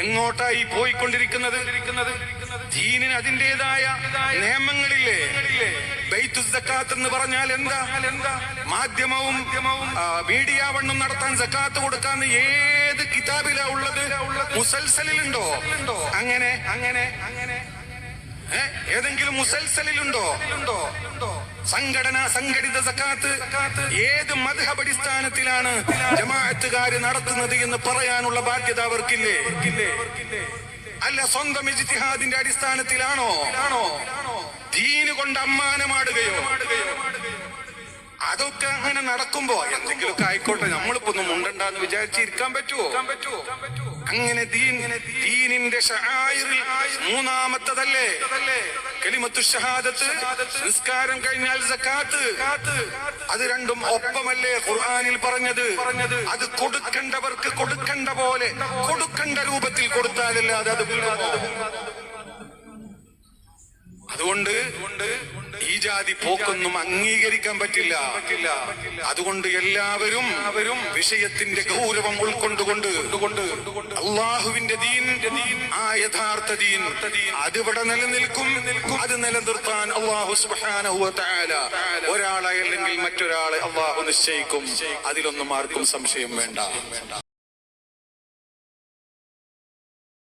എങ്ങോട്ടായി പോയിക്കൊണ്ടിരിക്കുന്നത്? ദീനിന് അതിൻ്റെതായ നിയമങ്ങളില്ലേ? ബൈത്തു സക്കാത്ത് എന്ന് പറഞ്ഞാൽ എന്താ? മാധ്യമവും മീഡിയ വണ്ണും നടത്താൻ സക്കാത്ത് കൊടുക്കാന്ന് ഏത് കിതാബിലാ ഉള്ളത്? മുസൽസലിലുണ്ടോ? അങ്ങനെ ഏതെങ്കിലും മുസൽസലിലുണ്ടോ? സംഘടിത സക്കാത്ത് ഏത് മദ്ഹബ് അടിസ്ഥാനത്തിലാണ് ജമാഅത്തുകാര് നടത്തുന്നത് എന്ന് പറയാനുള്ള ബാധ്യത അവർക്കില്ലേ? അല്ല, സ്വന്തം ഇജ്തിഹാദിന്റെ അടിസ്ഥാനത്തിലാണോ? ദീന് കൊണ്ട് അമ്മാനമാടുകയോ? അതൊക്കെ അങ്ങനെ നടക്കുമ്പോ എന്തെങ്കിലുമൊക്കെ ആയിക്കോട്ടെ, നമ്മളിപ്പോ ഒന്നും മുണ്ടണ്ടെന്ന് വിചാരിച്ചിരിക്കാൻ പറ്റുമോ? അങ്ങനെ ദീനിന്റെ ശആയിറിൽ മൂന്നാമത്തതല്ലേ കലിമത്തു ഷഹാദത്ത്? നിസ്കാരം കഴിഞ്ഞാൽ സക്കാത്ത്. അത് രണ്ടും ഒപ്പമല്ലേ ഖുർആനിൽ പറഞ്ഞത്? അത് കൊടുക്കേണ്ടവർക്ക് കൊടുക്കേണ്ട പോലെ, കൊടുക്കേണ്ട രൂപത്തിൽ കൊടുത്താലല്ലാതെ അത് വീഴുമോ? അതുകൊണ്ട് ഈ ജാതി പോക്കൊന്നും അംഗീകരിക്കാൻ പറ്റില്ല. അതുകൊണ്ട് എല്ലാവരും വിഷയത്തിന്റെ ഗൗരവം ഉൾക്കൊണ്ടുകൊണ്ട് അള്ളാഹുവിന്റെ ദീൻ, ആ യഥാർത്ഥ ദീൻ അതിവിടെ നിലനിൽക്കും. അത് നിലനിർത്താൻ അള്ളാഹു സുബ്ഹാനഹു വ തആല ഒരാളെ അല്ലെങ്കിൽ മറ്റൊരാളെ അള്ളാഹു നിശ്ചയിക്കും. അതിലൊന്നും ആർക്കും സംശയം വേണ്ട.